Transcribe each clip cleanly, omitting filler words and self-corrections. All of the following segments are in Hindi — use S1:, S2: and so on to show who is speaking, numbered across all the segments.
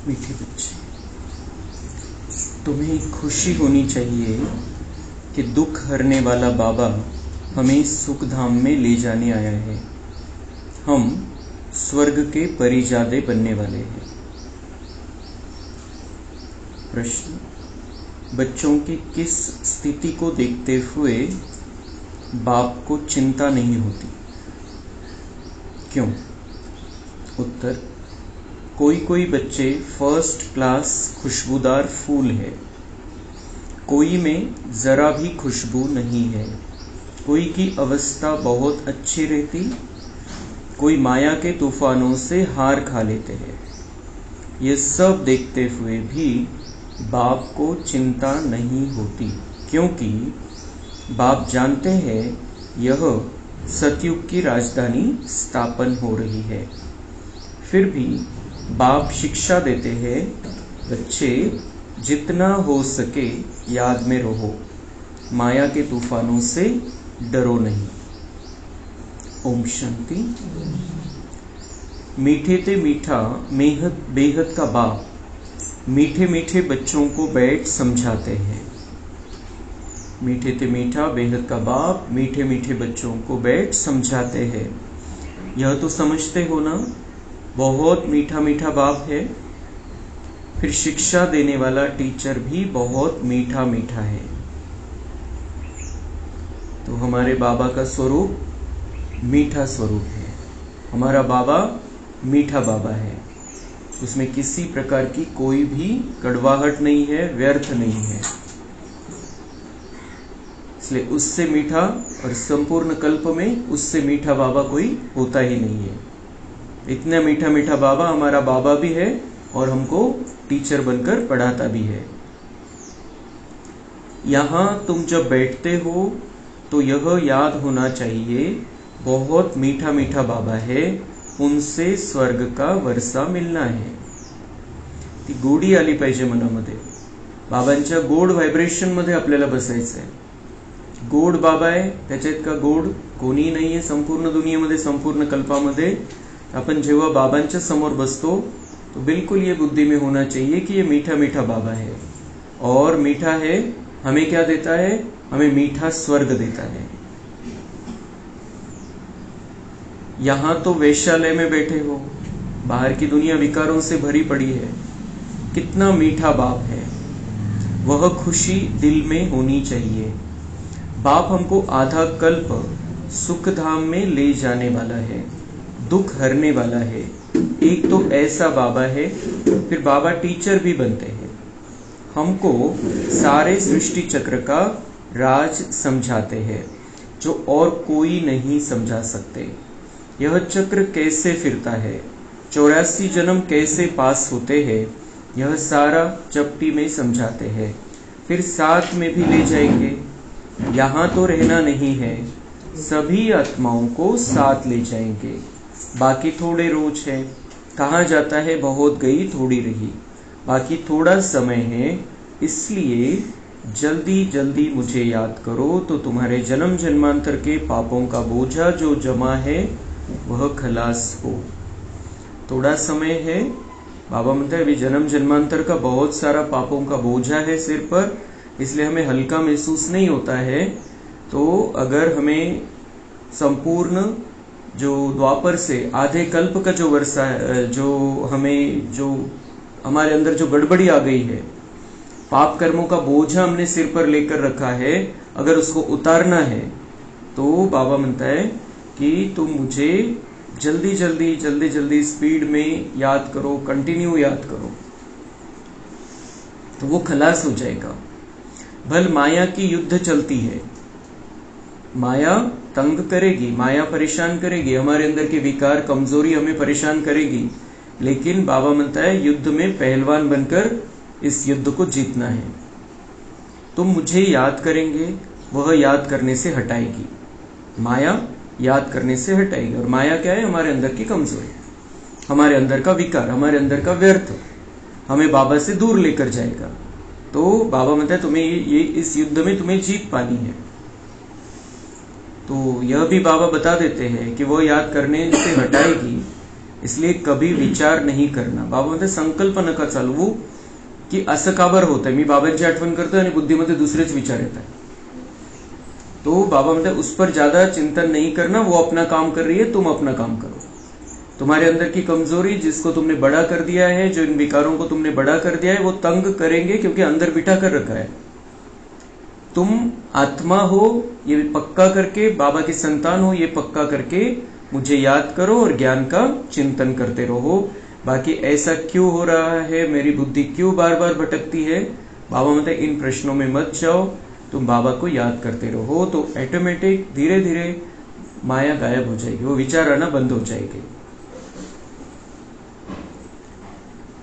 S1: मीठे बच्चे, तुम्हें खुशी होनी चाहिए कि दुख हरने वाला बाबा हमें सुख धाम में ले जाने आया है। हम स्वर्ग के परिजादे बनने वाले हैं। प्रश्न, बच्चों की किस स्थिति को देखते हुए बाप को चिंता नहीं होती? क्यों? उत्तर, कोई कोई बच्चे फर्स्ट क्लास खुशबूदार फूल है, कोई में जरा भी खुशबू नहीं है, कोई की अवस्था बहुत अच्छी रहती, कोई माया के तूफानों से हार खा लेते हैं। ये सब देखते हुए भी बाप को चिंता नहीं होती, क्योंकि बाप जानते हैं यह सतयुग की राजधानी स्थापन हो रही है। फिर भी बाप शिक्षा देते हैं, बच्चे जितना हो सके याद में रहो, माया के तूफानों से डरो नहीं। ओम शांति। मीठे ते मीठा बेहद का बाप मीठे मीठे बच्चों को बैठ समझाते हैं। मीठे ते मीठा बेहद का बाप मीठे मीठे बच्चों को बैठ समझाते हैं। यह तो समझते हो ना, बहुत मीठा मीठा बाप है। फिर शिक्षा देने वाला टीचर भी बहुत मीठा मीठा है। तो हमारे बाबा का स्वरूप मीठा स्वरूप है। हमारा बाबा मीठा बाबा है, उसमें किसी प्रकार की कोई भी कड़वाहट नहीं है, व्यर्थ नहीं है। इसलिए उससे मीठा और संपूर्ण कल्प में उससे मीठा बाबा कोई होता ही नहीं है। इतना मीठा मीठा बाबा हमारा बाबा भी है और हमको टीचर बनकर पढ़ाता भी है। यहाँ तुम जब बैठते हो तो यह याद होना चाहिए, बहुत मीठा मीठा बाबा है, उनसे स्वर्ग का वर्षा मिलना है। ती गोडी आली पाहिजे मनामध्ये। बाबांच्या गोड व्हायब्रेशन मध्ये आपल्याला बसायचं आहे। गोड बाबा आहे, त्याच्या इतका गोड कोणी नाहीये संपूर्ण दुनियेमध्ये, संपूर्ण कल्पामध्ये। अपन जेव्हा बाबांच्या समोर बसतो तो बिल्कुल ये बुद्धि में होना चाहिए कि ये मीठा मीठा बाबा है, और मीठा है हमें क्या देता है? हमें मीठा स्वर्ग देता है। यहां तो वेश्यालय में बैठे हो, बाहर की दुनिया विकारों से भरी पड़ी है। कितना मीठा बाप है, वह खुशी दिल में होनी चाहिए। बाप हमको आधा कल्प सुख धाम में ले जाने वाला है, दुख हरने वाला है। एक तो ऐसा बाबा है, फिर बाबा टीचर भी बनते हैं, हमको सारे सृष्टि चक्र का राज समझाते हैं, जो और कोई नहीं समझा सकते। यह चक्र कैसे फिरता है, 84 जन्म कैसे पास होते हैं, यह सारा चपटी में समझाते हैं। फिर साथ में भी ले जाएंगे। यहाँ तो रहना नहीं है, सभी आत्माओं को साथ ले जाएंगे। बाकी थोड़े रोज है, कहाँ जाता है, बहुत गई थोड़ी रही, बाकी थोड़ा समय है। इसलिए जल्दी जल्दी मुझे याद करो, तो तुम्हारे जन्म जन्मांतर के पापों का बोझा जो जमा है वह खलास हो। थोड़ा समय है, बाबा म्हणते हैं अभी जन्म जन्मांतर का बहुत सारा पापों का बोझा है सिर पर, इसलिए हमें हल्का महसूस नहीं होता है। तो अगर हमें संपूर्ण जो द्वापर से आधे कल्प का जो वर्षा जो हमारे अंदर जो गड़बड़ी आ गई है, पाप कर्मों का बोझा हमने सिर पर लेकर रखा है, अगर उसको उतारना है तो बाबा म्हणता है कि तुम मुझे जल्दी जल्दी जल्दी जल्दी स्पीड में याद करो, कंटिन्यू याद करो, तो वो खलास हो जाएगा। भल माया की युद्ध चलती है, माया तंग करेगी, माया परेशान करेगी, हमारे अंदर के विकार कमजोरी हमें परेशान करेगी, लेकिन बाबा म्हणता है युद्ध में पहलवान बनकर इस युद्ध को जीतना है। तुम मुझे याद करेंगे, वह याद करने से हटाएगी। माया याद करने से हटाएगी। और माया क्या है? हमारे अंदर की कमजोरी, हमारे अंदर का विकार, हमारे अंदर का व्यर्थ, हमें बाबा से दूर लेकर जाएगा। तो बाबा म्हणता है तुम्हें ये इस युद्ध में तुम्हें जीत पानी है। तो यह भी बाबा बता देते हैं कि वो याद करने से हटाएगी, इसलिए कभी विचार नहीं करना। बाबा म्हणते संकल्प नका चालवू की असं का बरं होतंय, मी बाबांची आठवण करतोय आणि बुद्धीमध्ये दुसरेच विचार येत आहे। तो बाबा म्हणते उस पर ज्यादा चिंतन नहीं करना, वो अपना काम कर रही है, तुम अपना काम करो। तुम्हारे अंदर की कमजोरी जिसको तुमने बड़ा कर दिया है, जो इन विकारों को तुमने बड़ा कर दिया है, वो तंग करेंगे क्योंकि अंदर बिठा कर रखा है। तुम आत्मा हो ये पक्का करके, बाबा की संतान हो ये पक्का करके मुझे याद करो और ज्ञान का चिंतन करते रहो। बाकी ऐसा क्यों हो रहा है, मेरी बुद्धि क्यों बार बार भटकती है, बाबा मतलब इन प्रश्नों में मत जाओ, तुम बाबा को याद करते रहो। तो ऑटोमेटिक धीरे धीरे माया गायब हो जाएगी, वो विचार आना बंद हो जाएगी।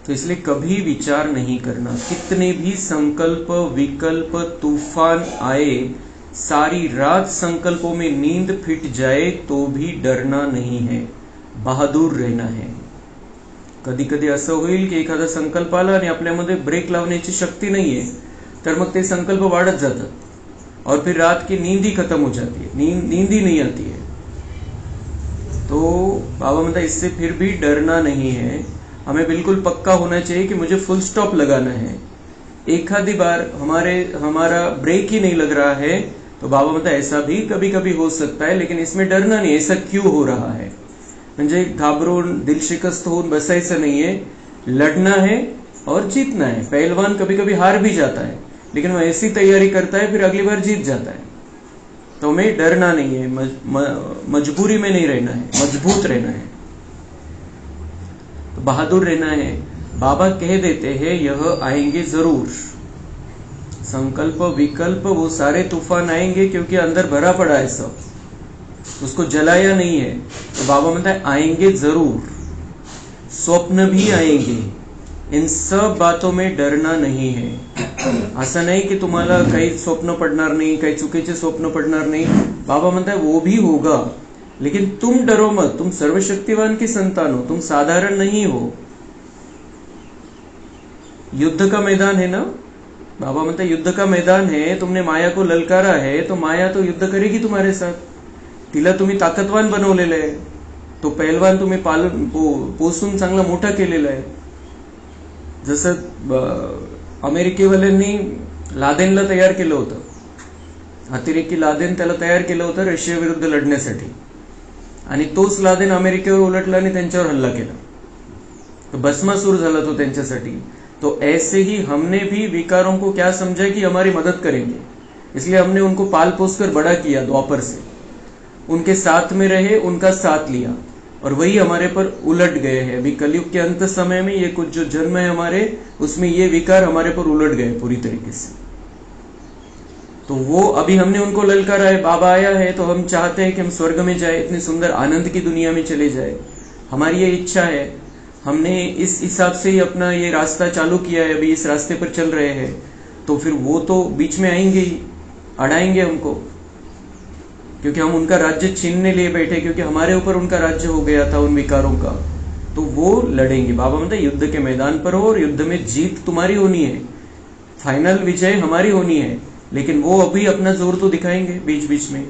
S1: तो इसलिए कभी विचार नहीं करना। कितने भी संकल्प विकल्प तूफान आए, सारी रात संकल्पों में नींद फिट जाए तो भी डरना नहीं है, बहादूर रहना है। कधी कधी असं होईल की एखादा संकल्प आला आणि आपल्यामध्ये ब्रेक लावण्याची शक्ती नाहीये, तर मग ते संकल्प वाढत जातात और फिर रात की नींद ही खत्म हो जाती है, नींद ही नहीं आती है। तो बाबा मतलब इससे फिर भी डरना नहीं है, हमें बिल्कुल पक्का होना चाहिए कि मुझे फुल स्टॉप लगाना है। एक आधी बार हमारा ब्रेक ही नहीं लग रहा है तो बाबा मतलब ऐसा भी कभी कभी हो सकता है, लेकिन इसमें डरना नहीं, ऐसा क्यों हो रहा है म्हणजे घाबरून दिल शिकस्त होऊन बसायचं नाहीये, लड़ना है और जीतना है। पहलवान कभी कभी हार भी जाता है, लेकिन वो ऐसी तैयारी करता है फिर अगली बार जीत जाता है। तो हमें डरना नहीं है, मजबूरी में नहीं रहना है, मजबूत रहना है, तो बहादुर रहना है। बाबा कह देते हैं यह आएंगे जरूर, संकल्प विकल्प वो सारे तूफान आएंगे क्योंकि अंदर भरा पड़ा है सब, उसको जलाया नहीं है। तो बाबा म्हणता है आएंगे जरूर, स्वप्न भी आएंगे, इन सब बातों में डरना नहीं है। असं नाही की तुम्हाला काही स्वप्न पडणार नाही, काही चुकीचे स्वप्न पडणार नाही। बाबा म्हणता है वो भी होगा, लेकिन तुम डरो मत, तुम सर्वशक्तिवान की संतान हो, तुम साधारण नहीं हो। युद्ध का मैदान है ना, बाबा म्हणता युद्ध का मैदान है, तुमने माया को ललकारा है तो माया तो युद्ध करेगी तुम्हारे साथ। तिला तुम्ही ताकदवान बनवलेलं आहे, तो पहलवान तुम्ही पोसून चांगला मोठा केलेला आहे। जसं अमेरिकेवाल्यांनी लादेनला तयार केलं होतं, अतिरेकी लादेन त्याला तयार केलं होतं रशिया विरुद्ध लढण्यासाठी, आणि तोच लादेन अमेरिकेवर उलटला आणि त्यांच्यावर हल्ला केला, तो भस्मासुर झाला तो त्यांच्यासाठी। तो ऐसे ही हमने भी विकारों को क्या समझा कि हमारी मदद करेंगे, इसलिए हमने उनको पाल पोस कर बड़ा किया द्वापर से, उनके साथ में रहे, उनका साथ लिया, और वही हमारे पर उलट गए हैं। अभी कलयुग के अंत समय में ये कुछ जो जन्म है हमारे, उसमें ये विकार हमारे पर उलट गए पूरी तरीके से। तो वो अभी हमने उनको ललकारा है, बाबा आया है तो हम चाहते हैं कि हम स्वर्ग में जाए, इतनी सुंदर आनंद की दुनिया में चले जाए, हमारी ये इच्छा है। हमने इस हिसाब से ही अपना ये रास्ता चालू किया है, अभी इस रास्ते पर चल रहे हैं, तो फिर वो तो बीच में आएंगे ही, अड़ाएंगे हमको, क्योंकि हम उनका राज्य छीनने लिए बैठे, क्योंकि हमारे ऊपर उनका राज्य हो गया था उन विकारों का, तो वो लड़ेंगे। बाबा मतलब युद्ध के मैदान पर हो और युद्ध में जीत तुम्हारी होनी है, फाइनल विजय हमारी होनी है, लेकिन वो अभी अपना जोर तो दिखाएंगे बीच बीच में।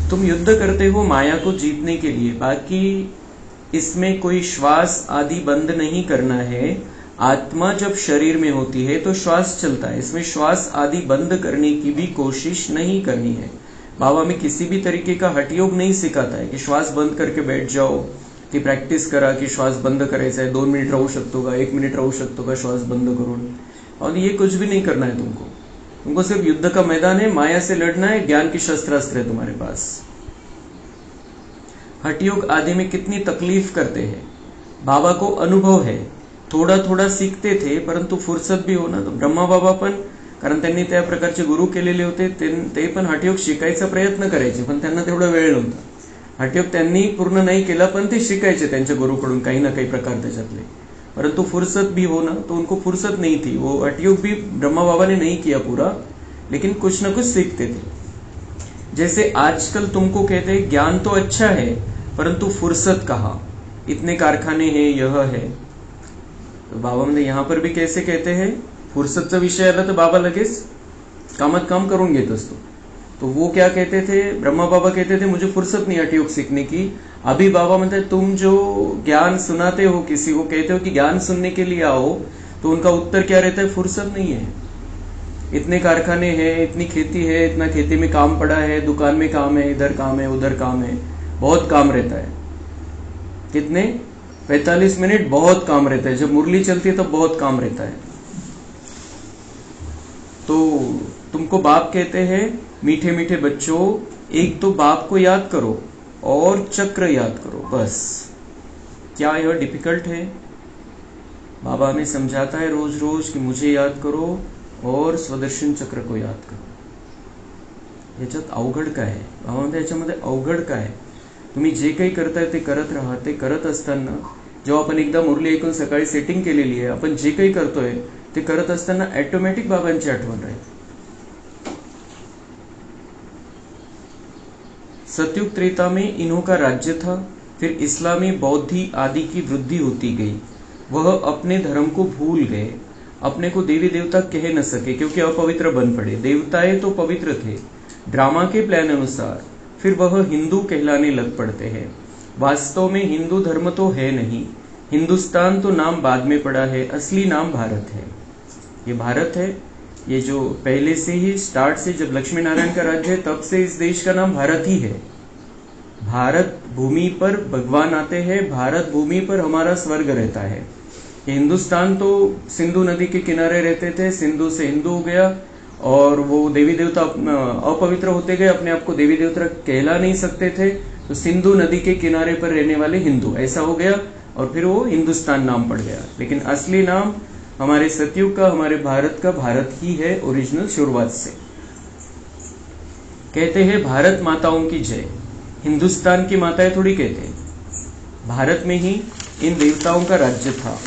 S1: तुम युद्ध करते हो माया को जीतने के लिए, बाकी इसमें कोई श्वास आदि बंद नहीं करना है। आत्मा जब शरीर में होती है तो श्वास चलता है, इसमें श्वास आदि बंद करने की भी कोशिश नहीं करनी है। बाबा में किसी भी तरीके का हठयोग नहीं सिखाता है कि श्वास बंद करके बैठ जाओ, ती प्रॅक्टिस करा की श्वास बंद करायचा है, 2 मिनिट राहू शकतो का, 1 मिनिट राहू शकतो का श्वास बंद करून, और ये कुछ भी नहीं करना है तुमको सिर्फ युद्ध का मैदान है, माया से लड़ना है, ज्ञान की शस्त्रास्त्र है तुम्हारे पास। हठयोग आदि में कितनी तकलीफ करते हैं, बाबा को अनुभव है, थोड़ा थोड़ा सीखते थे, परंतु फुर्सत भी हो ना। तो ब्रह्मा बाबा पण, कारण त्यांनी त्या प्रकारचे गुरु केलेले होते, ते पण हठयोग शिकायचा प्रयत्न करायचे, पण त्यांना तेवढा वेळ नव्हता। हठयोग त्यांनी पूर्ण नहीं केला, पण ते शिकायचे त्यांच्या गुरुकडून काही ना काही प्रकार त्याच्यातले, परंतु फुर्सत भी हो ना, तो उनको फुर्सत नहीं थी। वो हठयोग भी ब्रह्मा बाबा ने नहीं किया पूरा, लेकिन कुछ ना कुछ सीखते थे। जैसे आजकल तुमको कहते हैं ज्ञान तो अच्छा है, परंतु फुर्सत कहाँ, इतने कारखाने हैं, यह है। तो बाबा म्हणजे यहाँ पर भी कैसे कहते हैं, फुर्सतचा विषय आला तर बाबा लगेच कामात काम करून घेत असतो। तो वो क्या कहते थे, ब्रह्मा बाबा कहते थे मुझे फुर्सत नहीं हठयोग सीखने की। अभी बाबा म्हणते तुम जो ज्ञान सुनाते हो, किसी को कहते हो कि ज्ञान सुनने के लिए आओ, तो उनका उत्तर क्या रहता है, फुर्सत नहीं है, इतने कारखाने हैं, इतनी खेती है, इतना खेती में काम पड़ा है, दुकान में काम है, इधर काम है, उधर काम है, बहुत काम रहता है। कितने 45 मिनट बहुत काम रहता है, जब मुरली चलती है तब बहुत काम रहता है। तो तुमको बाप कहते हैं मीठे मीठे बच्चों, एक तो बाप को याद करो और चक्र याद करो, बस। क्या यह डिफिकल्ट है? बाबा हमें समझाता है रोज रोज कि मुझे याद करो और स्वदर्शन चक्र को याद करो। याच्यात अवघड काय आहे? बाबा म्हणतात याच्यामध्ये अवघड काय आहे? तुम्ही जे काही करताय ते करत राहा। ते करत असताना जेव्हा आपण एकदा मुरली ऐकून सकाळी सेटिंग केलेली आहे, आपण जे काही करतोय ते करत असताना ऑटोमॅटिक बाबांची आठवण राहील। सतयुग त्रेता में इन्हों का राज्य था, फिर इस्लामी बौद्धि आदि की वृद्धि होती गई। वह अपने धर्म को भूल गए, अपने को देवी देवता कह न सके क्योंकि अपवित्र बन पड़े। देवताएं तो पवित्र थे, ड्रामा के प्लान अनुसार फिर वह हिंदू कहलाने लग पड़ते हैं। वास्तव में हिंदू धर्म तो है नहीं, हिंदुस्तान तो नाम बाद में पड़ा है, असली नाम भारत है। ये भारत है, ये जो पहले से ही स्टार्ट से जब लक्ष्मी नारायण का राज्य है तब से इस देश का नाम भारत ही है। भारत भूमि पर भगवान आते हैं, भारत भूमि पर हमारा स्वर्ग रहता है। हिंदुस्तान तो सिंधु नदी के किनारे रहते थे, सिंधु से हिंदू हो गया और वो देवी देवता अपवित्र होते गए, अपने आप को देवी देवता कहला नहीं सकते थे, तो सिंधु नदी के किनारे पर रहने वाले हिंदू ऐसा हो गया और फिर वो हिंदुस्तान नाम पड़ गया। लेकिन असली नाम हमारे सतयुग का, हमारे भारत का भारत ही है ओरिजिनल शुरुआत से। कहते हैं भारत माताओं की जय, हिंदुस्तान की माताएं थोड़ी कहते हैं। भारत में ही इन देवताओं का राज्य था,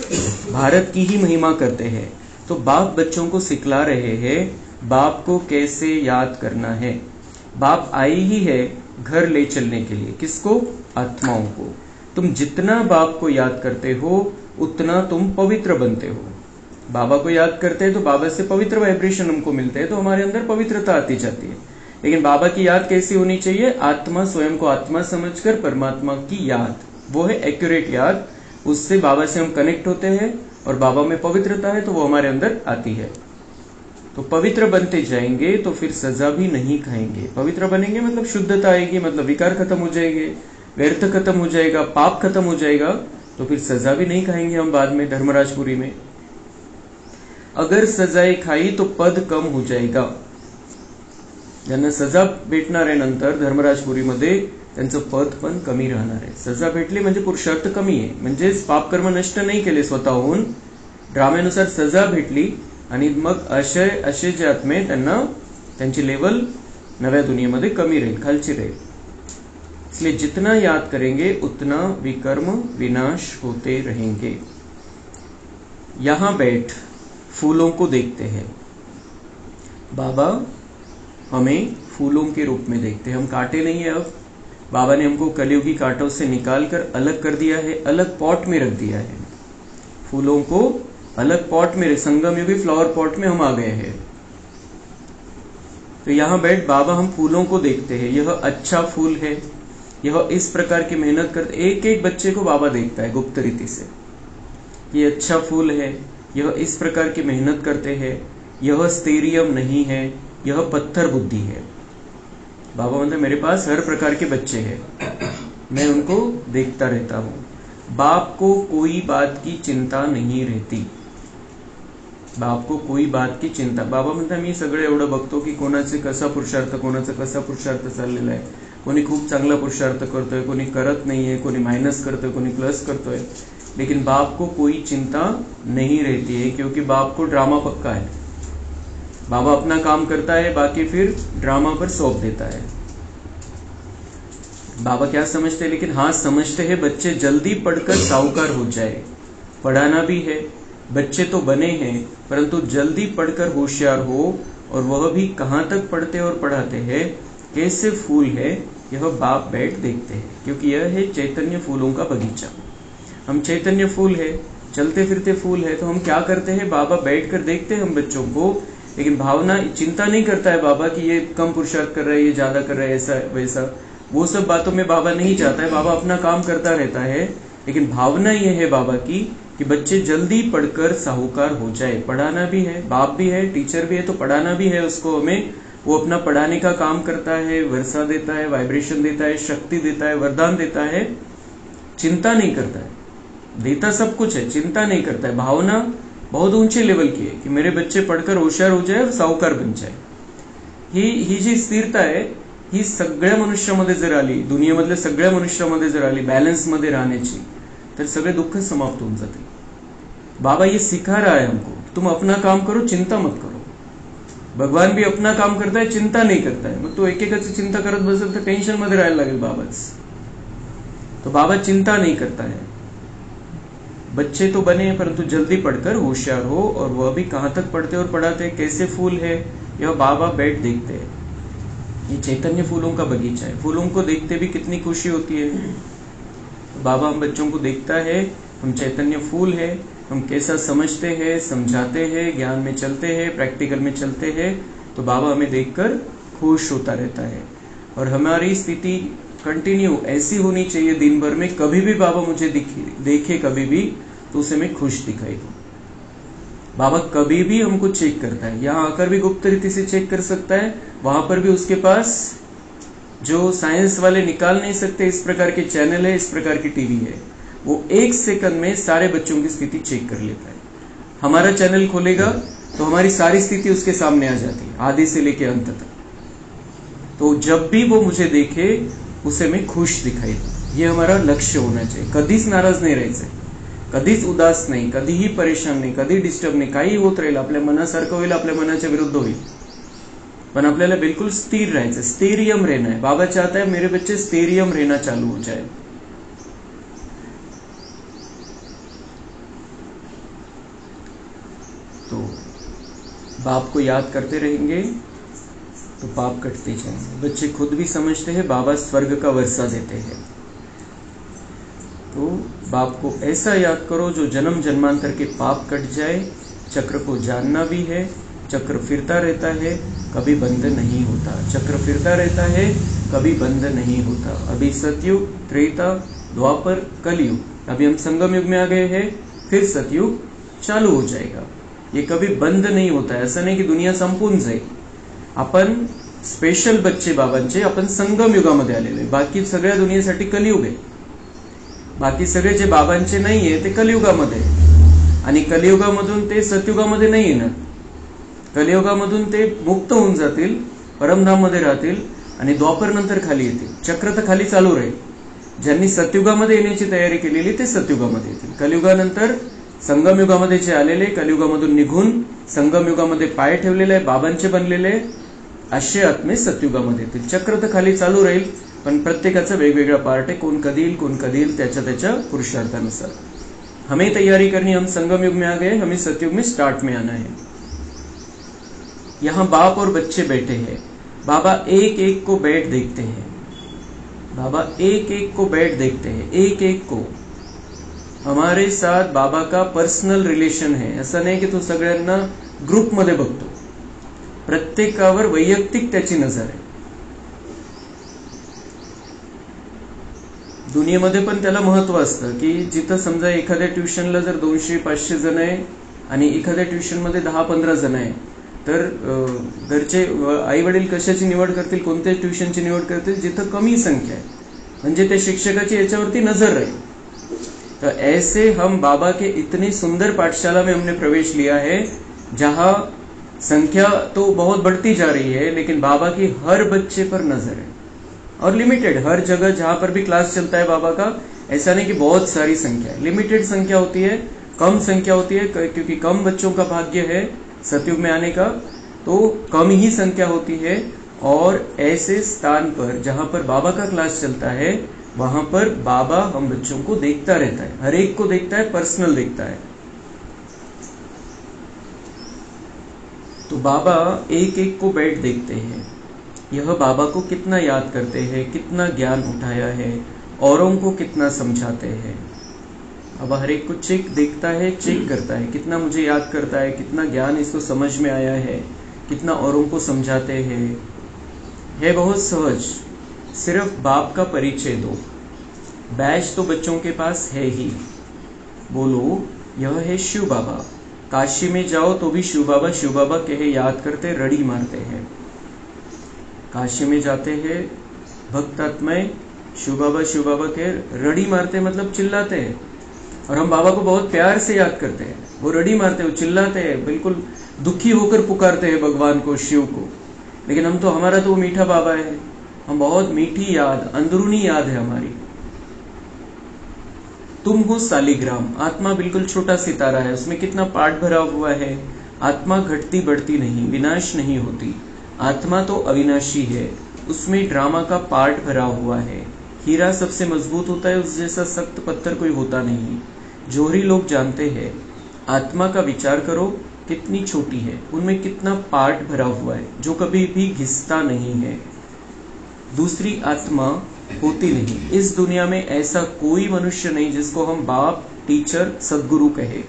S1: भारत की ही महिमा करते हैं। तो बाप बच्चों को सिखला रहे हैं बाप को कैसे याद करना है। बाप आई ही है घर ले चलने के लिए, किसको? आत्माओं को। तुम जितना बाप को याद करते हो उतना तुम पवित्र बनते हो। बाबा को याद करते हैं तो बाबा से पवित्र वाइब्रेशन हमको मिलते हैं, तो हमारे अंदर पवित्रता आती जाती है। लेकिन बाबा की याद कैसी होनी चाहिए? आत्मा स्वयं को आत्मा समझकर परमात्मा की याद, वो है एक्यूरेट याद। उससे बाबा से हम कनेक्ट होते हैं और बाबा में पवित्रता है तो वो हमारे अंदर आती है। तो पवित्र बनते जाएंगे तो फिर सजा भी नहीं खाएंगे। पवित्र बनेंगे मतलब शुद्धता आएगी, मतलब विकार खत्म हो जाएंगे, व्यर्थ खत्म हो जाएगा, पाप खत्म हो जाएगा, तो फिर सजा भी नहीं खाएंगे हम बाद में धर्मराजपुरी में। अगर सजाए खाई तो पद कम हो जाएगा। ज्यांना सजा भेटणार आहे नंतर धर्मराजपुरीमध्ये त्यांचं पद पण कमी राहणार आहे। सजा भेटली म्हणजे पुरुषार्थ कमी आहे, म्हणजेच पापकर्म नष्ट नाही केले स्वतःहून, ड्राम्यानुसार सजा भेटली आणि मग असे जे आत्मे त्यांना त्यांची लेवल नव्या दुनियेमध्ये कमी राहील, खालची राहील। इसलिए जितना याद करेंगे उतना विकर्म विनाश होते रहेंगे। यहां बैठ फूलों को देखते हैं। बाबा हमें फूलों के रूप में देखते हैं, हम कांटे नहीं है। अब बाबा ने हमको कलयुगी कांटों से निकालकर अलग कर दिया है, अलग पॉट में रख दिया है। फूलों को अलग पॉट में, संगम युगी फ्लावर पॉट में हम आ गए हैं। तो यहां बैठ बाबा हम फूलों को देखते हैं। यह अच्छा फूल है, यह इस प्रकार की मेहनत करते, एक एक बच्चे को बाबा देखता है गुप्त रीति से। ये अच्छा फूल है, यह इस प्रकार की मेहनत करते हैं, यह स्टेरियम नहीं है, यह पत्थर बुद्धि है। बाबा मतलब मेरे पास हर प्रकार के बच्चे हैं, मैं उनको देखता रहता हूं। बाप को कोई बात की चिंता नहीं रहती, बाप को कोई बात की चिंता। बाबा म्हणतात मी सगळं एवढं बघतो की कोणाचे कसा पुरुषार्थ चाललेला आहे, कोणी खूप चांगला पुरुषार्थ करतोय, कोणी करत नाहीये, कोणी माइनस करतोय, कोणी प्लस करतोय, लेकिन बाप को कोई चिंता नहीं रहती है क्योंकि बाप को ड्रामा पक्का है। बाबा अपना काम करता है, बाकी फिर ड्रामा पर सौंप देता है। बाबा क्या समझते हैं, लेकिन हाँ समझते हैं बच्चे जल्दी पढ़कर साहूकार हो जाए। पढ़ाना भी है, बच्चे तो बने हैं परंतु जल्दी पढ़कर होशियार हो, और वह भी कहाँ तक पढ़ते और पढ़ाते हैं, कैसे फूल है यह बाप बैठ देखते हैं। क्योंकि यह है चैतन्य फूलों का बगीचा। हम चैतन्य फूल है, चलते फिरते फूल है, तो हम क्या करते हैं, बाबा बैठ कर देखते हैं हम बच्चों को। लेकिन भावना चिंता नहीं करता है बाबा कि ये कम पुरुषार्थ कर रहा है, ये ज्यादा कर रहा है, ऐसा वैसा, वो सब बातों में बाबा नहीं चाहता है। बाबा अपना काम करता रहता है, लेकिन भावना ये है बाबा की कि बच्चे जल्दी पढ़कर साहूकार हो जाए। पढ़ाना भी है, बाप भी है, टीचर भी है, तो पढ़ाना भी है उसको हमें। वो अपना पढ़ाने का काम करता है, वर्षा देता है, वाइब्रेशन देता है, शक्ति देता है, वरदान देता है, चिंता नहीं करता है, देता सब कुछ है, चिंता नहीं करता है। भावना बहुत ऊंचे लेवल की है कि मेरे बच्चे पढ़कर होशियार हो जाए और साहूकार बन जाए। ही जी स्थिरता आहे ही सगळ्या मनुष्यामध्ये जर आली, दुनियेमधल्या सगळ्या मनुष्यामध्ये जर आली बॅलन्स मध्ये राहण्याची, तर सगळे दुःख समाप्त होऊन जाते। बाबा ये सिखा रहा है हमको, तुम अपना काम करो, चिंता मत करो। भगवान भी अपना काम करता है, चिंता नहीं करता है। मग तो एकेकाची चिंता करत बसेल तर टेन्शन मध्ये राहायला लागेल बाबाच। तो बाबा चिंता नहीं करता है। बच्चे तो बने परंतु जल्दी पढ़कर होशियार हो, और वह भी कहाँ तक पढ़ते और पढ़ाते, कैसे फूल है यह बाबा बैठ देखते हैं। ये चैतन्य फूलों का बगीचा है। फूलों को देखते भी कितनी खुशी होती है। तो बाबा हम बच्चों को देखता है, हम चैतन्य फूल है, हम कैसा समझते हैं, समझाते हैं, ज्ञान में चलते हैं, प्रैक्टिकल में चलते हैं, तो बाबा हमें देखकर खुश होता रहता है। और हमारी स्थिति कंटिन्यू ऐसी होनी चाहिए दिन भर में, कभी भी बाबा मुझे देखे कभी भी, तो उसे मैं खुश दिखाई दूं। बाबा कभी भी हमको चेक करता है, यहाँ आकर भी गुप्त रीति से चेक कर सकता है, वहां पर भी उसके पास जो साइंस वाले निकाल नहीं सकते इस प्रकार के चैनल है, इस प्रकार की टीवी है। वो 1 सेकंड में सारे बच्चों की स्थिति चेक कर लेता है। हमारा चैनल खोलेगा तो हमारी सारी स्थिति उसके सामने आ जाती है, आदि से लेके अंत तक। तो जब भी वो मुझे देखे उसे मैं खुश दिखाई दूं, ये हमारा लक्ष्य होना चाहिए। कधीच नाराज नाही राहायचं, कधीच उदास नाही, कधीही परेशान नाही, कधी डिस्टर्ब नाही। काही होत राहील, आपल्या मनासारखं होईल, आपल्या मनाच्या विरुद्ध होईल, पण आपल्याला बिल्कुल स्थिर राहायचं, स्टेरियम रहना है। बाबा चाहता है मेरे बच्चे स्टेरियम रहना चालू हो जाए। तो बाप को याद करते रहेंगे तो पाप कटते जाएंगे। बच्चे खुद भी समझते हैं बाबा स्वर्ग का वर्षा देते हैं। तो बाप को ऐसा याद करो जो जन्म जन्मांतर के पाप कट जाए। चक्र को जानना भी है, चक्र फिरता रहता है, कभी बंद नहीं होता। चक्र फिरता रहता है, कभी बंद नहीं होता। अभी सतयुग, त्रेता, द्वापर, कलयुग, अभी हम संगम युग में आ गए हैं, फिर सतयुग चालू हो जाएगा। ये कभी बंद नहीं होता है। ऐसा नहीं की दुनिया संपून जाईल। आपण स्पेशल बच्चे बाबांचे, आपण संगम युगामध्ये आलेले, बाकी सगळ्या दुनियेसाठी कलियुग आहे। बाकी सगळे जे बाबांचे नाहीये ते कलियुगामध्ये, आणि कलियुगामधून ते सतयुगामध्ये नाही येणार। कलियुगामधून ते मुक्त होऊन जातील, परमधाम मध्ये राहतील, आणि द्वापर नंतर खाली येतील। चक्र तर खाली चालू राहील। ज्यांनी सतयुगामध्ये येण्याची तयारी केलेली ते सतयुगामध्ये येतील। कलियुगानंतर संगम युगामध्ये जे आलेले, कलियुगामधून निघून संगम युगामध्ये पाय ठेवलेले, बाबांचे बनलेले, असे आत्मे सतयुगामध्ये येतील। चक्र तर खाली चालू राहील, पण प्रत्येकाचा वेगवेगळा पार्ट है। कौन कधी येईल त्याच्या त्याच्या पुरुषार्थानुसार। हमें तैयारी करनी, हम संगम युग में आ गए, हमें सतयुग में स्टार्ट में आना है। यहाँ बाप और बच्चे बैठे हैं। बाबा एक एक को बैठ देखते हैं। बाबा एक एक को बैठ देखते हैं, एक एक को। हमारे साथ बाबा का पर्सनल रिलेशन है। ऐसा नाही की तो सगळ्यांना ग्रुप मध्ये बघतो, प्रत्येकावर वैयक्तिक त्याची नजर आहे। दुनियेमध्ये पण त्याला महत्व असतं की जिथं समजा एखाद्या ट्युशनला जर 200-500 जण आहे आणि एखाद्या ट्युशनमध्ये 10-15 जण आहे, तर घरचे आई वडील कशाची निवड करतील, कोणत्या ट्युशनची निवड करतील, जिथं कमी संख्या आहे, म्हणजे त्या शिक्षकाची याच्यावरती नजर राहील। तो ऐसे हम बाबा के इतनी सुंदर पाठशाला में हमने प्रवेश लिया है, जहां संख्या तो बहुत बढ़ती जा रही है, लेकिन बाबा की हर बच्चे पर नजर है। और लिमिटेड, हर जगह जहां पर भी क्लास चलता है बाबा का, ऐसा नहीं कि बहुत सारी संख्या है, लिमिटेड संख्या होती है, कम संख्या होती है, क्योंकि कम बच्चों का भाग्य है सतयुग में आने का, तो कम ही संख्या होती है। और ऐसे स्थान पर जहां पर बाबा का क्लास चलता है वहां पर बाबा हम बच्चों को देखता रहता है, हर एक को देखता है, पर्सनल देखता है। तो बाबा एक एक को बैठ देखते हैं, यह बाबा को कितना याद करते हैं, कितना ज्ञान उठाया है, औरों को कितना समझाते हैं। अब हर एक को चेक देखता है, चेक करता है, कितना मुझे याद करता है, कितना ज्ञान इसको समझ में आया है, कितना औरों को समझाते हैं। है बहुत सहज, सिर्फ बाप का परिचय दो। बैच तो बच्चों के पास है ही, बोलो यह है शिव बाबा। काशी में जाओ तो भी शिव बाबा कहे याद करते, रड़ी मारते हैं। काशी में जाते हैं भक्त आत्माएं, शिव बाबा के रड़ी मारते मतलब चिल्लाते हैं, और हम बाबा को बहुत प्यार से याद करते हैं। वो रड़ी मारते हैं, वो चिल्लाते हैं, बिल्कुल दुखी होकर पुकारते हैं भगवान को, शिव को। लेकिन हम तो, हमारा तो वो मीठा बाबा है, हम बहुत मीठी याद, अंदरूनी याद है हमारी। तुम हो सालिग्राम, आत्मा बिल्कुल छोटा सितारा है, उसमें कितना पार्ट भरा हुआ है। आत्मा घटती बढ़ती नहीं, विनाश नहीं होती। आत्मा तो अविनाशी है, उसमें ड्रामा का पार्ट भरा हुआ है। हीरा सबसे मजबूत होता है, उस जैसा सख्त पत्थर कोई होता नहीं। जोहरी लोग जानते हैं, आत्मा का विचार करो कितनी छोटी है, उनमें कितना पार्ट भरा हुआ है जो कभी भी घिसता नहीं है। दूसरी आत्मा होती नहीं। इस दुनिया में ऐसा कोई मनुष्य नहीं जिसको हम बाप, टीचर, सदगुरु कहे।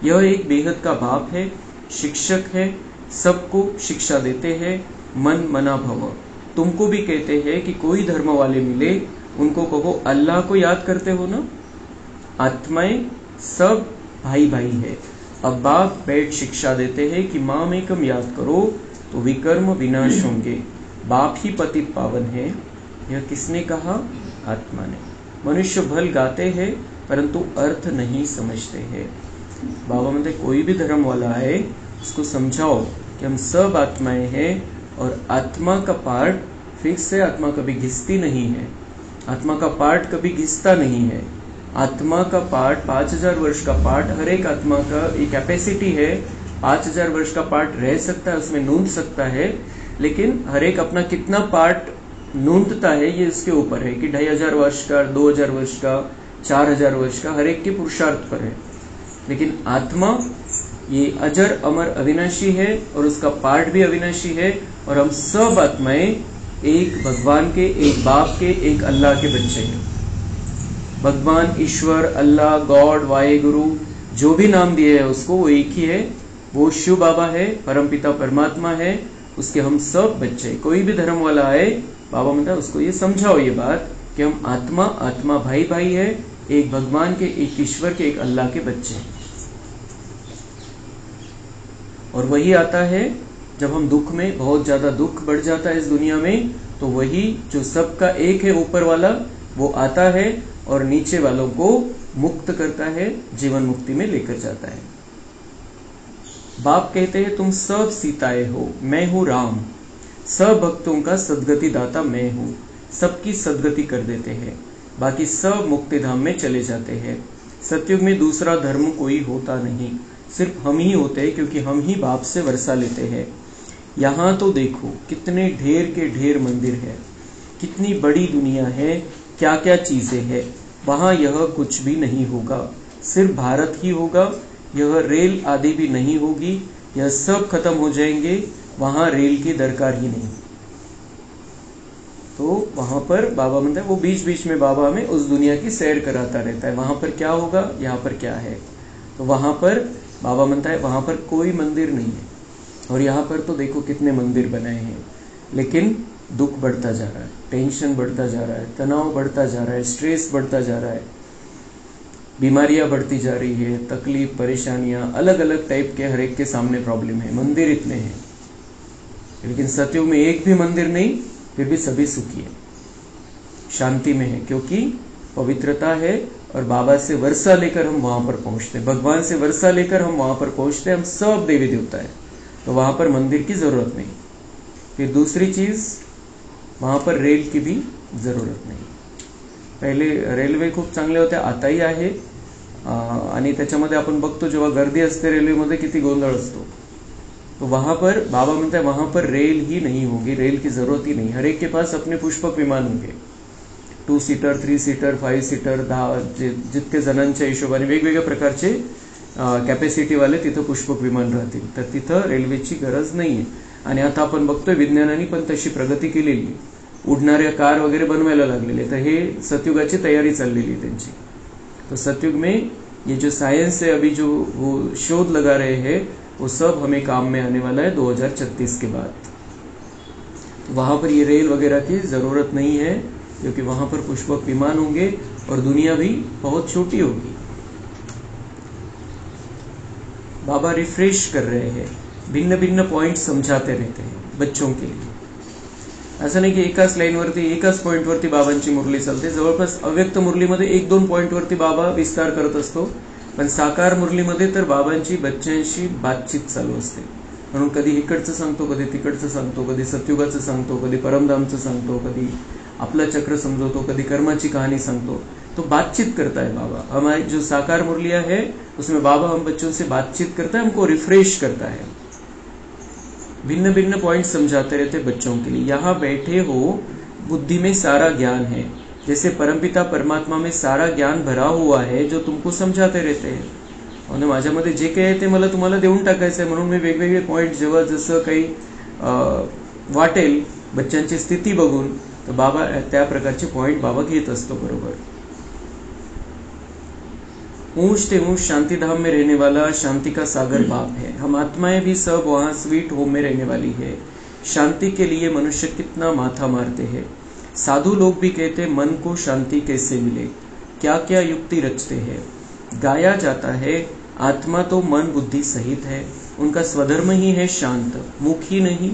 S1: यह एक बेहद का बाप है, शिक्षक है, सबको शिक्षा देते हैं। मन मना भव, तुमको भी कहते हैं कि कोई धर्म वाले मिले उनको कहो अल्लाह को याद करते हो ना। आत्माएं सब भाई भाई है। अब बाप बैठ शिक्षा देते हैं कि माम एकम याद करो तो विकर्म विनाश होंगे। बाप ही पतित पावन है। यह किसने कहा? आत्मा ने। मनुष्य भल गाते हैं परंतु अर्थ नहीं समझते हैं। बाबा मतलब कोई भी धर्म वाला है उसको समझाओ कि हम सब आत्माएं हैं और आत्मा का पार्ट फिक्स है, आत्मा कभी घिसती नहीं है, आत्मा का पार्ट कभी घिसता नहीं है। आत्मा का पार्ट 5000 वर्ष का पार्ट, हर एक आत्मा का एक कैपेसिटी है, 5000 वर्ष का पार्ट रह सकता है, उसमें नूंद सकता है, लेकिन हर एक अपना कितना पार्ट नूंदता है ये इसके ऊपर है कि 2500 वर्ष का, 2000 वर्ष का, 4000 वर्ष का, हर एक के पुरुषार्थ पर है। लेकिन आत्मा ये अजर अमर अविनाशी है और उसका पार्ट भी अविनाशी है, और हम सब आत्माएं एक भगवान के, एक बाप के, एक अल्लाह के बच्चे हैं। भगवान, ईश्वर, अल्लाह, गॉड, वाहेगुरु, जो भी नाम दिए है उसको, वो एक ही है। वो शिव बाबा है, परमपिता परमात्मा है, उसके हम सब बच्चे। कोई भी धर्म वाला आए, बाबा मतलब उसको ये समझाओ ये बात कि हम आत्मा, आत्मा भाई भाई है, एक भगवान के, एक ईश्वर के, एक अल्लाह के बच्चे। और वही आता है जब हम दुख में, बहुत ज्यादा दुख बढ़ जाता है इस दुनिया में, तो वही जो सबका एक है ऊपर वाला, वो आता है और नीचे वालों को मुक्त करता है, जीवन मुक्ति में लेकर जाता है। बाप कहते हैं तुम सब सीताएं हो, मैं हूं राम। सब भक्तों का सदगति दाता मैं हूं, सबकी सदगति कर देते हैं, बाकी सब मुक्ति धाम में चले जाते हैं। सतयुग में दूसरा धर्म कोई होता नहीं, सिर्फ हम ही होते हैं, क्योंकि हम ही बाप से वर्षा लेते हैं। यहाँ तो देखो कितने ढेर के ढेर मंदिर है, कितनी बड़ी दुनिया है, क्या क्या चीजें हैं। वहां यह कुछ भी नहीं होगा, सिर्फ भारत ही होगा। यह रेल आदि भी नहीं होगी, यह सब खत्म हो जाएंगे, वहां रेल की दरकार ही नहीं। तो वहां पर बाबा मतलब वो बीच बीच में बाबा हमें उस दुनिया की सैर कराता रहता है। वहां पर क्या होगा, यहाँ पर क्या है। तो वहां पर बाबा मनता है वहां पर कोई मंदिर नहीं है, और यहाँ पर तो देखो कितने मंदिर बनाए हैं। लेकिन दुख बढ़ता जा रहा है, टेंशन बढ़ता जा रहा है, तनाव बढ़ता जा रहा है, स्ट्रेस बढ़ता जा रहा है, बीमारियां बढ़ती जा रही है, तकलीफ, परेशानियां, अलग अलग टाइप के हर एक के सामने प्रॉब्लम है। मंदिर इतने हैं, लेकिन सतयुग में एक भी मंदिर नहीं, फिर भी सभी सुखी है, शांति में है, क्योंकि पवित्रता है। और बाबा से वर्षा लेकर हम वहां पर पहुंचते हैं, भगवान से वर्षा लेकर हम वहां पर पहुंचते हैं। हम सब देवी देवता है, तो वहां पर मंदिर की जरूरत नहीं। फिर दूसरी चीज, वहां पर रेल की भी जरूरत नाही। पहिले रेल्वे खूप चांगले होते, आताही आहे, आणि त्याच्यामध्ये आपण बघतो जेव्हा गर्दी असते रेल्वेमध्ये किती गोंधळ असतो, तो वहां पर बाबा म्हणता है वहां पर रेल ही नहीं होगी, रेल की जरूरत ही नहीं, हर एक के पास अपने पुष्पक विमान होंगे, 2 सीटर 3 सीटर 5 सीटर 10 जितके जणांच्या हिशोबाने वेगवेगळ्या प्रकारचे कॅपॅसिटी वाले तिथं पुष्पक विमान राहतील, तर तिथं रेल्वेची गरज नाहीये. आणि आता आपण बघतोय विज्ञानाने पण तशी प्रगती केलेली, उडणाऱ्या कार वगैरे बनवायला लागलेले, तर हे सतयुगाची तयारी चाललेली है त्यांची. तो सतयुग में ये जो साइंस है अभी जो वो शोध लगा रहे हैं वो सब हमें काम में आने वाला है 2036 के बाद. वहां पर ये रेल वगैरह की जरूरत नहीं है क्योंकि वहां पर पुष्पक विमान होंगे और दुनिया भी बहुत छोटी होगी. बाबा रिफ्रेश कर रहे हैं, भिन्न भिन्न पॉइंट समझाते रहते हैं बच्चों के लिए. असं नाही की एकाच लाईनवरती एकाच पॉइंटवरती बाबांची मुरली चालते, जवळपास अव्यक्त मुरलीमध्ये 1-2 पॉइंटवरती बाबा विस्तार करत असतो, पण साकार मुरलीमध्ये तर बाबांची बच्चांशी बातचीत चालू असते. म्हणून कधी इकडचं सांगतो, कधी तिकडचं सांगतो, कधी सतयुगाचं सांगतो, कधी परमधामचं सांगतो, कधी आपला चक्र समजवतो, कधी कर्माची कहानी सांगतो. तो बातचीत करता है बाबा. हमारी जो साकार मुरलिया है उसमें बाबा हम बच्चों से बातचीत करता है, हमको रिफ्रेश करता है, भिन्न भिन्न पॉइंट समझाते रहते बच्चों के लिए. यहाँ बैठे हो बुद्धि में सारा ज्ञान है, जैसे परमपिता परमात्मा में सारा ज्ञान भरा हुआ है जो तुमको समझाते रहते हैं. आणि माझ्यामध्ये जे काही आहे ते मला तुम्हाला देऊन टाकायचं आहे, म्हणून मी वेगवेगळे पॉइंट जेव्हा जसं काही वाटेल बच्चांची स्थिती बघून तर बाबा त्या प्रकारचे पॉइंट बाबा घेत असतो. बरोबर. ऊंच से ऊंच शांति धाम में रहने वाला शांति का सागर बाप है. हम आत्माएं भी सब वहां स्वीट होम में रहने वाली है. शांति के लिए मनुष्य कितना माथा मारते हैं. साधु लोग भी कहते मन को शांति कैसे मिले, क्या क्या युक्ति रचते हैं. गाया जाता है आत्मा तो मन बुद्धि सहित है, उनका स्वधर्म ही है शांत, मुख ही नहीं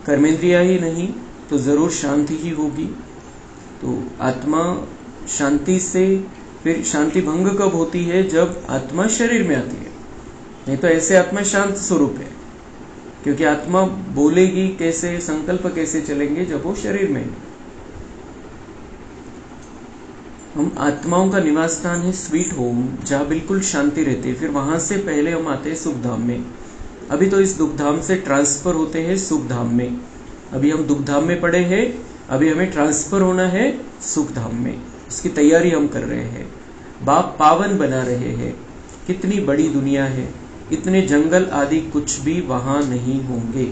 S1: कर्मेंद्रिया ही नहीं तो जरूर शांति ही होगी. तो आत्मा शांति से फिर शांति भंग कब होती है, जब आत्मा शरीर में आती है. नहीं तो ऐसे आत्मा शांत स्वरूप है, क्योंकि आत्मा बोलेगी कैसे, संकल्प कैसे चलेंगे जब वो शरीर में है. हम आत्माओं का निवास स्थान है स्वीट होम, जहां बिल्कुल शांति रहती है. फिर वहां से पहले हम आते हैं सुख धाम में. अभी तो इस दुख धाम से ट्रांसफर होते हैं सुख धाम में. अभी हम दुख धाम में पड़े हैं, अभी हमें ट्रांसफर होना है सुख धाम में, इसकी तैयारी हम कर रहे हैं. बाप पावन बना रहे हैं. कितनी बड़ी दुनिया है, इतने जंगल आदि कुछ भी वहां नहीं होंगे,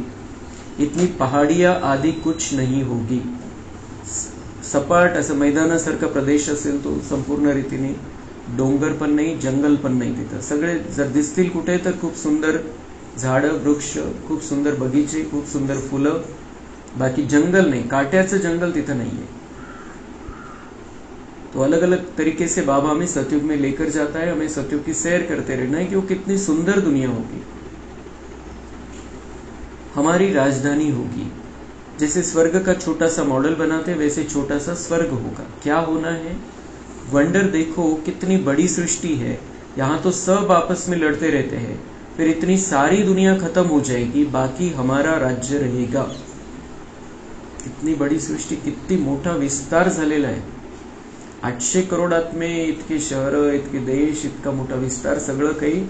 S1: इतनी पहाड़ियां आदि कुछ नहीं होगी. सपाट असं मैदानासारखा प्रदेश असेल तो संपूर्ण रीतीने डोंगर पण नाही, जंगल पण नाही. तिथं सगळे जर दिसतील कुठे तर खूप सुंदर झाडं वृक्ष, खूप सुंदर बगीचे, खूप सुंदर फुलं, बाकी जंगल नहीं, काट्याचं जंगल तिथं नाहीये. तो अलग अलग तरीके से बाबा हमें सतयुग में लेकर जाता है. हमें सतयुग की सैर करते रहना है कि वो कितनी सुंदर दुनिया होगी. हमारी राजधानी होगी. जैसे स्वर्ग का छोटा सा मॉडल बनाते वैसे छोटा सा स्वर्ग होगा. क्या होना है, वंडर देखो कितनी बड़ी सृष्टि है. यहाँ तो सब आपस में लड़ते रहते हैं, फिर इतनी सारी दुनिया खत्म हो जाएगी, बाकी हमारा राज्य रहेगा. इतनी बड़ी सृष्टी, किती मोठा विस्तार झालेला आहे. 800 करोड आत्मे, इतके शहर, इतके देश, इतका मोठा विस्तार, सगळं काही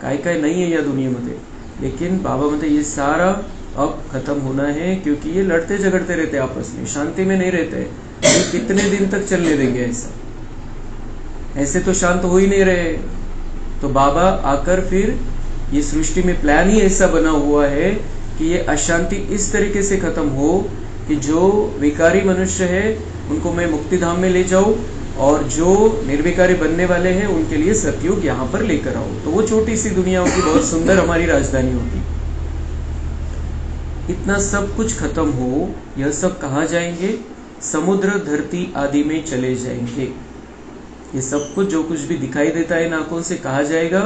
S1: काय काय नहीं है या दुनियामध्ये. लेकिन बाबा म्हणते ये सारा अब खत्म होना है, क्योंकि ये लड़ते झगड़ते रहते आपस में, शांति में नहीं रहते. ये कितने दिन तक चलने देंगे ऐसा, ऐसे तो शांत हो ही नहीं रहे. तो बाबा आकर फिर ये सृष्टि में प्लान ही ऐसा बना हुआ है कि ये अशांति इस तरीके से खत्म हो कि जो विकारी मनुष्य है उनको मैं मुक्ति धाम में ले जाऊं, और जो निर्विकारी बनने वाले हैं उनके लिए सतयुग यहाँ पर लेकर आऊं. तो वो छोटी सी दुनिया होगी, बहुत सुंदर हमारी राजधानी होगी. इतना सब कुछ खत्म हो, यह सब कहाँ जाएंगे, समुद्र धरती आदि में चले जाएंगे. ये सब कुछ जो कुछ भी दिखाई देता है इन आंखों से, कहा जाएगा,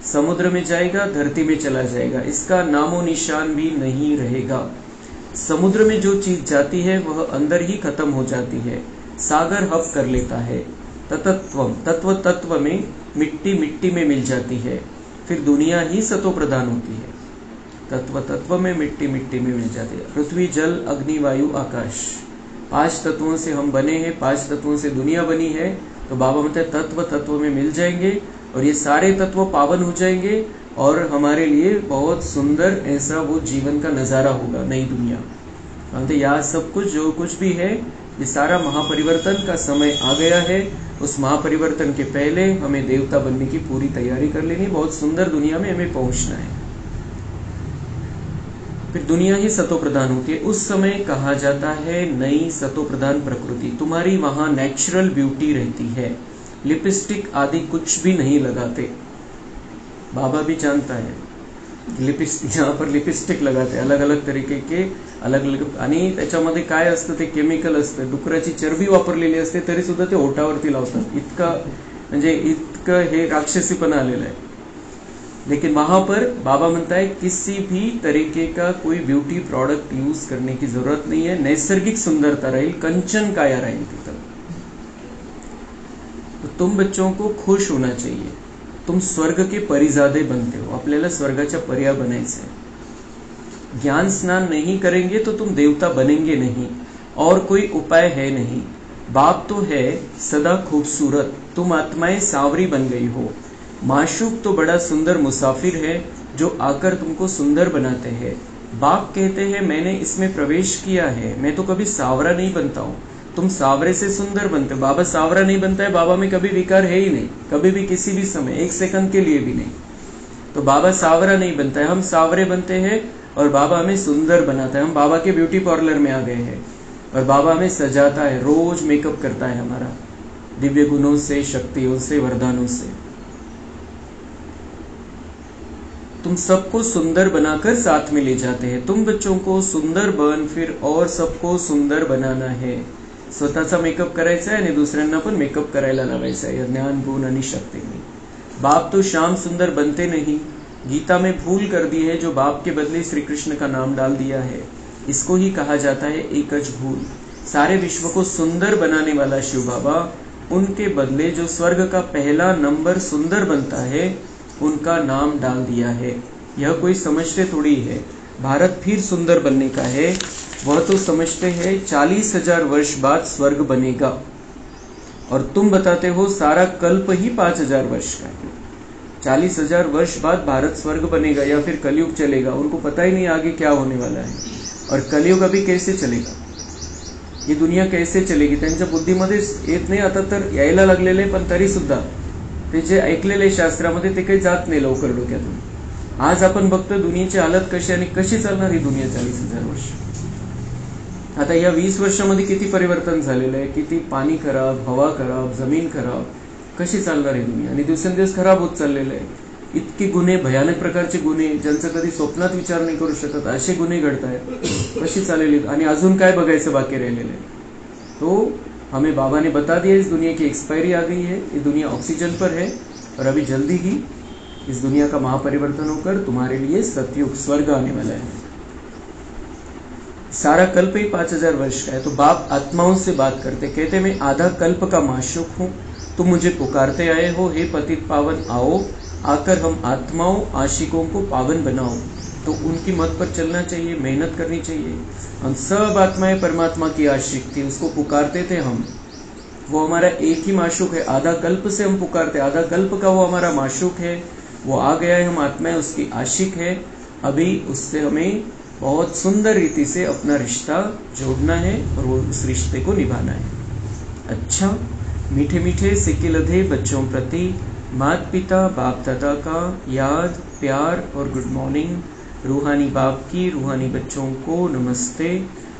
S1: समुद्र में जाएगा, धरती में चला जाएगा. इसका नामो निशान भी नहीं रहेगा. समुद्र में जो चीज जाती है वह अंदर ही खत्म हो जाती है. सागर हप कर लेता है. तत्वम, तत्व तत्व में, मिट्टी मिट्टी में मिल जाती है. फिर दुनिया ही सतो प्रधान होती है. तत्व तत्व में, मिट्टी मिट्टी में मिल जाती है. पृथ्वी जल अग्नि वायु आकाश, 5 तत्वों से हम बने हैं, 5 तत्वों से दुनिया बनी है. तो बाबा मतलब तत्व तत्व में मिल जाएंगे और ये सारे तत्व पावन हो जाएंगे और हमारे लिए बहुत सुंदर ऐसा वो जीवन का नज़ारा होगा, नई दुनिया। यह सब कुछ जो कुछ भी है, ये सारा महापरिवर्तन का समय आ गया है। उस महापरिवर्तन के पहले हमें देवता बनने की पूरी तैयारी कर लेनी, बहुत सुंदर दुनिया में हमें पहुंचना है। फिर दुनिया ही सतो प्रधान होती है। उस समय कहा जाता है नई सतो प्रधान प्रकृति, तुम्हारी वहां नेचुरल ब्यूटी रहती है, लिपस्टिक आदि कुछ भी नहीं लगाते। बाबा भी जानता है, लिपस्टिक यहाँ पर लिपस्टिक लगाते, अलग अलग तरीके के अलग अलग, आणि त्याच्यामध्ये काय असतं ते केमिकल असतं, डुकराची चरबी वापरलेली असते तरी सुद्धा ते ओठावरती लावतात, इतकं हे राक्षसीपणा आलेला है। लेकिन वहां पर बाबा म्हणता है किसी भी तरीके का कोई ब्यूटी प्रोडक्ट यूज करने की जरूरत नहीं है, नैसर्गिक सुंदरता रहेगी, कंचन काया रहेगी तिथं। तो तुम बच्चों को खुश होना चाहिए, तुम स्वर्ग के परिजादे बनते हो, आपल्याला स्वर्गाच्या पर्या बनायचंय। ज्ञान स्नान नहीं करेंगे तो तुम देवता बनेंगे नहीं, और कोई उपाय है नहीं। बाप तो है सदा खूबसूरत, तुम आत्माएं सांवरी बन गई हो। माशूक तो बड़ा सुंदर मुसाफिर है जो आकर तुमको सुंदर बनाते हैं। बाप कहते हैं मैंने इसमें प्रवेश किया है, मैं तो कभी सावरा नहीं बनता हूँ, तुम सावरे से सुंदर बनते हो। बाबा सावरा नहीं बनता है, बाबा में कभी विकार है ही नहीं, कभी भी किसी भी समय, एक सेकंड के लिए भी नहीं। तो बाबा सावरा नहीं बनता है, हम सावरे बनते हैं और बाबा हमें सुंदर बनाता है। हम बाबा के ब्यूटी पार्लर में आ गए हैं और बाबा हमें सजाता है, रोज मेकअप करता है हमारा, दिव्य गुणों से, शक्तियों से, वरदानों से। तुम सबको सुंदर बनाकर साथ में ले जाते हैं। तुम बच्चों को सुंदर बन, फिर और सबको सुंदर बनाना है। स्वतःचा मेकअप करायचा आहे आणि दुसऱ्यांना पण मेकअप करायला लावायचा आहे, ज्ञान गुण आणि शक्ति में। बाप तो श्याम सुंदर बनते नहीं, गीता में भूल कर दी है, जो बाप के बदले श्री कृष्ण का नाम डाल दिया है। इसको ही कहा जाता है एकच भूल। सारे विश्व को सुंदर बनाने वाला शिव बाबा, उनके बदले जो स्वर्ग का पहला नंबर सुंदर बनता है, उनका नाम डाल दिया है। यह कोई समझते थोड़ी है भारत फिर सुंदर बनने का है, वह तो समझते हैं 40,000 वर्ष बाद स्वर्ग बनेगा, और तुम बताते हो सारा कल्प ही 5,000 वर्ष का है। 40,000 वर्ष बाद भारत स्वर्ग बनेगा या फिर कलयुग चलेगा, उनको पता ही नहीं आगे क्या होने वाला है, और कलयुग अभी कैसे चलेगा, ही दुनिया कैसे चलेगी त्यांच्या बुद्धीमध्ये येत नाही। आता तर यायला लागलेले, पण तरी सुद्धा ते जे ऐकलेले शास्त्रामध्ये ते काही जात नाही लवकर डोक्यातून। आज आपण बघतो दुनियेची हालत कशी आणि कशी चालणार ही दुनिया 40,000 वर्ष। आता या 20 वर्षामध्ये किती परिवर्तन झालेलं आहे, किती पाणी खराब, हवा खराब, जमीन खराब, कशी चालणार ही दुनिया, आणि दिवसेंदिवस खराब होत चाललेलं आहे। इतके गुन्हे, भयानक प्रकारचे गुन्हे, ज्यांचं कधी स्वप्नात विचार नहीं करू शकत असे गुन्हे घडतायत, कशी चालेली, आणि अजून काय बघायचं बाकी राहिलेलं आहे। तो हमें बाबा ने बता दिया इस दुनिया की एक्सपायरी आ गई है, ये दुनिया ऑक्सीजन पर है, और अभी जल्दी ही इस दुनिया का महापरिवर्तन होकर तुम्हारे लिए सतयुग स्वर्ग आने वाला है। सारा कल्प ही 5,000 वर्ष का है। तो बाप आत्माओं से बात करते, कहते मैं आधा कल्प का माशूक हूँ, तुम मुझे पुकारते आए हो, हे पतित पावन आओ, आकर हम आत्माओं आशिकों को पावन बनाओ। तो उनकी मत पर चलना चाहिए, मेहनत करनी चाहिए। हम सब आत्माएं परमात्मा की आशिक थी, उसको पुकारते थे हम, वो हमारा एक ही माशूक है। आधा कल्प से हम पुकारते, आधा कल्प का वो हमारा माशूक है, वो आ गया है, हम आत्माएं उसकी आशिक है। अभी उससे हमें बहुत सुंदर रीति से अपना रिश्ता जोड़ना है और वो उस रिश्ते को निभाना है। अच्छा, मीठे मीठे सिक्के लधे बच्चों प्रति माता पिता बाप दादा का याद, प्यार और गुड मॉर्निंग। रूहानी बाप की रूहानी बच्चों को नमस्ते।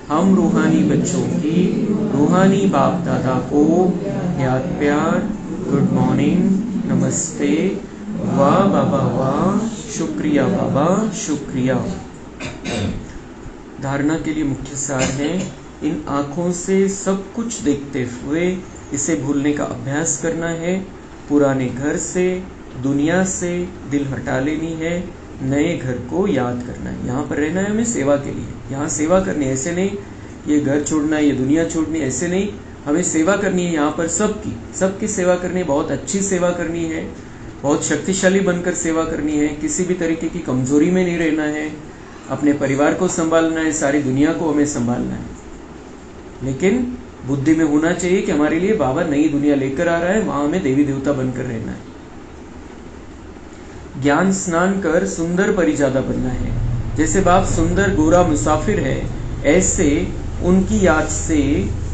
S1: हम रूहानी बच्चों की रूहानी बाप दादा को याद, प्यार, गुड मॉर्निंग, नमस्ते। वाह बाबा वाह, शुक्रिया बाबा शुक्रिया। धारणा के लिए मुख्य सार है, इन आँखों से सब कुछ देखते हुए इसे भूलने का अभ्यास करना है। पुराने घर से, दुनिया से दिल हटा लेनी है, नए घर को याद करना है। यहाँ पर रहना है हमें सेवा के लिए, यहाँ सेवा करनी है, ऐसे नहीं ये घर छोड़ना है, ये दुनिया छोड़नी है, ऐसे नहीं, हमें सेवा करनी है यहाँ पर सबकी सेवा करनी है, बहुत अच्छी सेवा करनी है, बहुत शक्तिशाली बनकर सेवा करनी है, किसी भी तरीके की कमजोरी में नहीं रहना है, अपने परिवार को संभालना है, सारी दुनिया को हमें संभालना है। लेकिन बुद्धि में होना चाहिए कि हमारे लिए बाबा नई दुनिया लेकर आ रहा है, वहां हमें देवी देवता बनकर रहना है। ज्ञान स्नान कर सुंदर परिजादा बनना है। जैसे बाप सुंदर गोरा मुसाफिर है, ऐसे उनकी याद से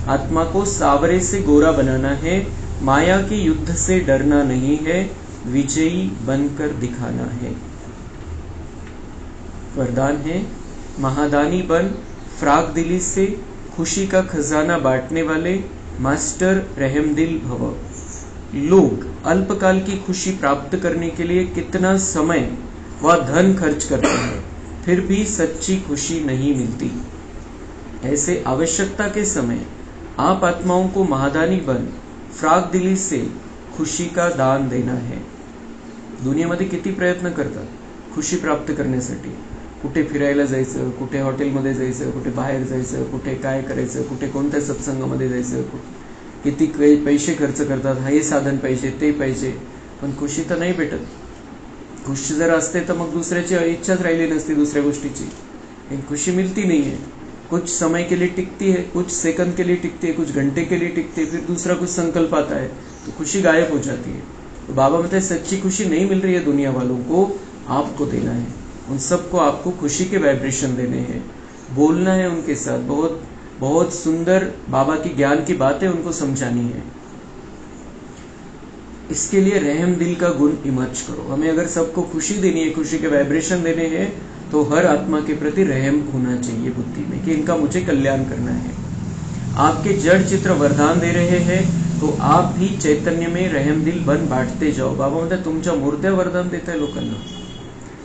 S1: आत्मा को सावरे से गोरा बनाना है। माया के युद्ध से डरना नहीं है, विजयी बनकर दिखाना है। वरदान है, महादानी बन, फ्राक दिली से खुशी का खजाना बांटने वाले मास्टर रहमदिल भव। लोग अल्पकाल की खुशी प्राप्त करने के लिए कितना समय व धन खर्च करते हैं, फिर भी सच्ची खुशी नहीं मिलती। ऐसे आवश्यकता के समय आप आत्माओं को महादानी बन, फ्राक दिली से खुशी का दान देना है। दुनियामध्ये किती प्रयत्न करतात खुशी प्राप्त करण्यासाठी। कुठे फिरायला जायचं, कुठे हॉटेलमध्ये जायचं, कुठे बाहेर जायचं, कुठे काय करायचं, कुठे कोणत्या सत्संगामध्ये जायचं, किती पैसे खर्च करतात, हे साधन पाहिजे, ते पाहिजे, पण खुशी तर नाही भेटत। खुशी जर असते तर मग दुसऱ्याची इच्छाच राहिली नसती दुसऱ्या गोष्टीची। खुशी मिलती नहीं है। कुछ समय के लिए टिकती है, कुछ सेकंड के लिए टिकती है, कुछ घंटे के लिए टिकती है, फिर दूसरा कुछ संकल्प आता है तो खुशी गायब हो जाती है। तो बाबा कहते हैं सच्ची खुशी नहीं मिल रही है दुनिया वालों को, आपको देना है। उन सबको आपको खुशी के वाइब्रेशन देने हैं, बोलना है उनके साथ, बहुत बहुत सुंदर बाबा की ज्ञान की बातें उनको समझानी है। इसके लिए रहम दिल का गुण इमर्ज करो। हमें अगर सबको खुशी देनी है, खुशी के वाइब्रेशन देने हैं, तो हर आत्मा के प्रति रहम होना चाहिए बुद्धि में कि इनका मुझे कल्याण करना है। आपके जड़ चित्र वरदान दे रहे हैं तो आप भी चैतन्य में रहम दिल बन बांटते जाओ। बाबा म्हणतात तुमच्या मूर्त्या वरदान देत आहे लोकांना।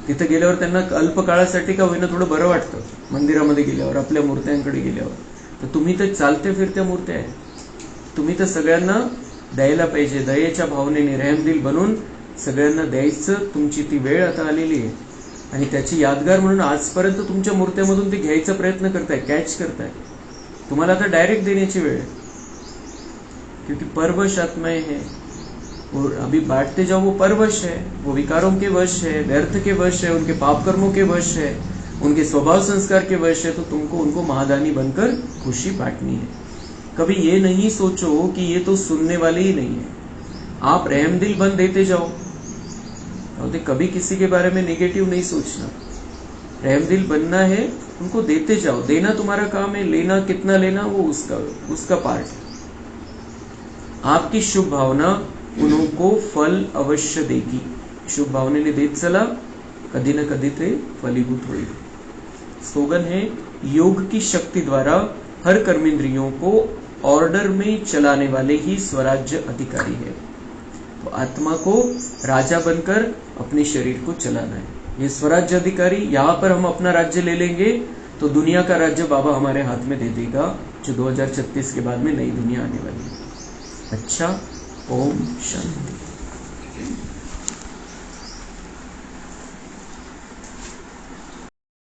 S1: तिथे गेल्यावर त्यांना अल्पकाळासाठी का होईना थोडं बरं वाटतं, मंदिरामध्ये गेल्यावर, आपल्या मूर्त्यांकडे गेल्यावर। तर तुम्ही तर चालते फिरत्या मूर्त्या आहे, तुम्ही तर सगळ्यांना द्यायला पाहिजे। दयेच्या भावनेने रहमदिल बनून सगळ्यांना द्यायचं, तुमची ती वेळ आता आलेली आहे। आणि त्याची यादगार म्हणून आजपर्यंत तुमच्या मूर्त्यामधून ते घ्यायचा प्रयत्न करताय, कॅच करताय। तुम्हाला आता डायरेक्ट देण्याची वेळ है, क्योंकि परवश आत्माएं हैं और अभी बांटते जाओ। वो परवश है, वो विकारों के वश है, व्यर्थ के वश है, उनके पाप कर्मों के वश है, उनके स्वभाव संस्कार के वश है। तो तुमको उनको महादानी बनकर खुशी बांटनी है। कभी ये नहीं सोचो कि ये तो सुनने वाले ही नहीं है। आप रहमदिल बन देते जाओ और कभी किसी के बारे में नेगेटिव नहीं सोचना। रहमदिल बनना है, उनको देते जाओ। देना तुम्हारा काम है, लेना कितना लेना वो उसका पार्ट है। आपकी शुभ भावना उनको फल अवश्य देगी। शुभ भावनेने देत चला, कधी न कधी ते फलीभूत होईल। स्लोगन है, योग की शक्ति द्वारा हर कर्मेंद्रियों को ऑर्डर में चलाने वाले ही स्वराज्य अधिकारी है। तो आत्मा को राजा बनकर अपने शरीर को चलाना है। ये स्वराज्य अधिकारी, यहाँ पर हम अपना राज्य ले लेंगे तो दुनिया का राज्य बाबा हमारे हाथ में दे देगा, जो 2036 के बाद में नई दुनिया आने वाली है। अच्छा, ओम शांति।